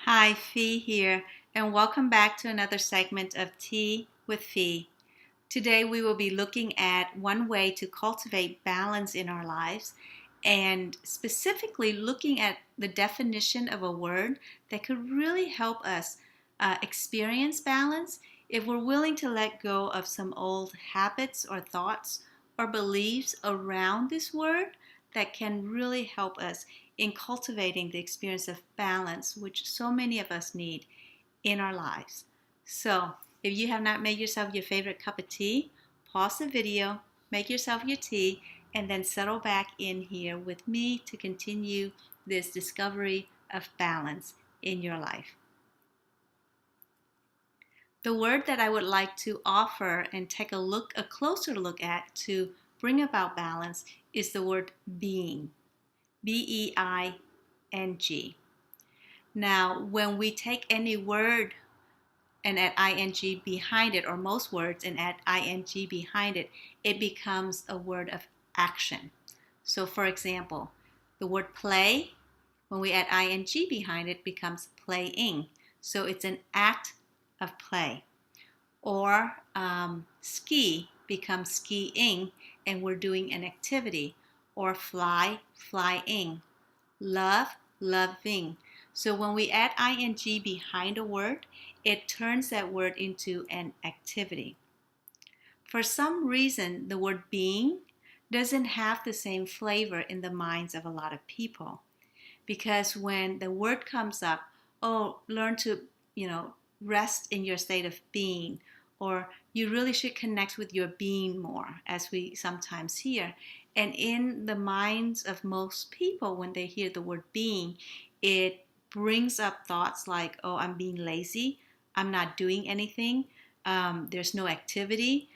Hi, Fee here, and welcome back to another segment of Tea with Fee. Today we will be looking at one way to cultivate balance in our lives and specifically looking at the definition of a word that could really help us experience balance if we're willing to let go of some old habits or thoughts or beliefs around this word that can really help us in cultivating the experience of balance, which so many of us need in our lives. So, if you have not made yourself your favorite cup of tea, pause the video, make yourself your tea, and then settle back in here with me to continue this discovery of balance in your life. The word that I would like to offer and take a closer look at to bring about balance is the word being. B-E-I-N-G. Now, when we take any word and add ing behind it, or most words and add ing behind it, it becomes a word of action. So, for example, the word play, when we add ing behind it, becomes playing. So it's an act of play. Or ski becomes skiing, and we're doing an activity. Or fly, flying. Love, loving. So when we add ing behind a word, it turns that word into an activity. For some reason, the word being doesn't have the same flavor in the minds of a lot of people. Because when the word comes up, oh, learn to, rest in your state of being, or you really should connect with your being more, as we sometimes hear. And in the minds of most people, when they hear the word being, it brings up thoughts like, oh, I'm being lazy, I'm not doing anything, there's no activity,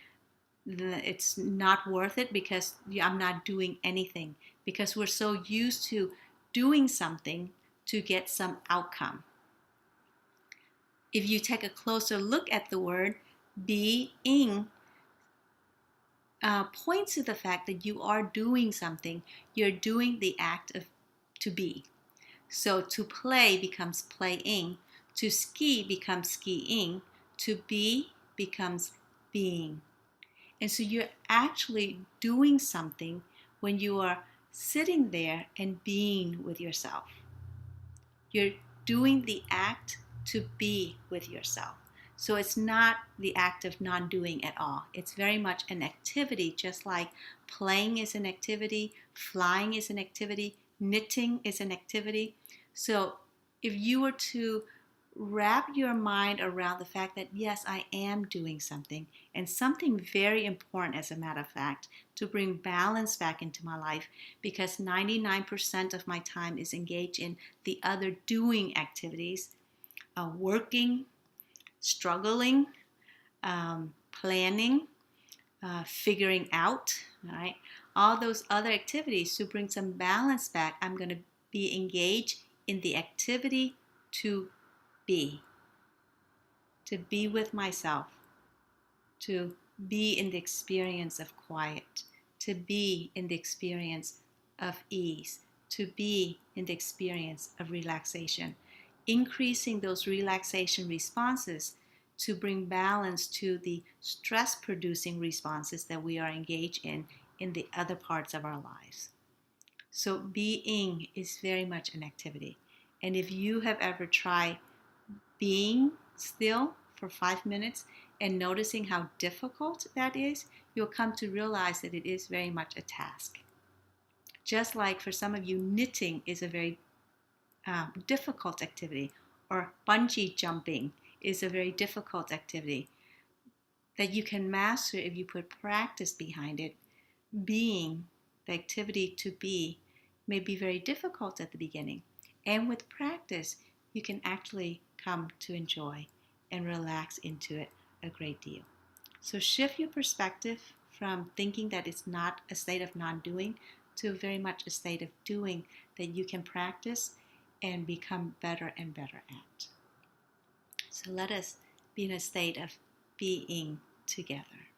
it's not worth it because I'm not doing anything. Because we're so used to doing something to get some outcome. If you take a closer look at the word, being points to the fact that you are doing something. You're doing the act of to be. So to play becomes playing. To ski becomes skiing. To be becomes being. And so you're actually doing something when you are sitting there and being with yourself. You're doing the act to be with yourself. So it's not the act of non-doing at all. It's very much an activity, just like playing is an activity, flying is an activity, knitting is an activity. So if you were to wrap your mind around the fact that, yes, I am doing something, and something very important, as a matter of fact, to bring balance back into my life, because 99% of my time is engaged in the other doing activities, working, struggling, planning, figuring out, right? All those other activities. To bring some balance back, I'm going to be engaged in the activity to be with myself, to be in the experience of quiet, to be in the experience of ease, to be in the experience of relaxation, increasing those relaxation responses to bring balance to the stress producing responses that we are engaged in the other parts of our lives. So being is very much an activity. And if you have ever tried being still for 5 minutes and noticing how difficult that is, you'll come to realize that it is very much a task. Just like for some of you, knitting is a very difficult activity, or bungee jumping is a very difficult activity that you can master if you put practice behind it. Being, the activity to be, may be very difficult at the beginning. And with practice, you can actually come to enjoy and relax into it a great deal. So shift your perspective from thinking that it's not a state of non-doing to very much a state of doing that you can practice and become better and better at. So let us be in a state of being together.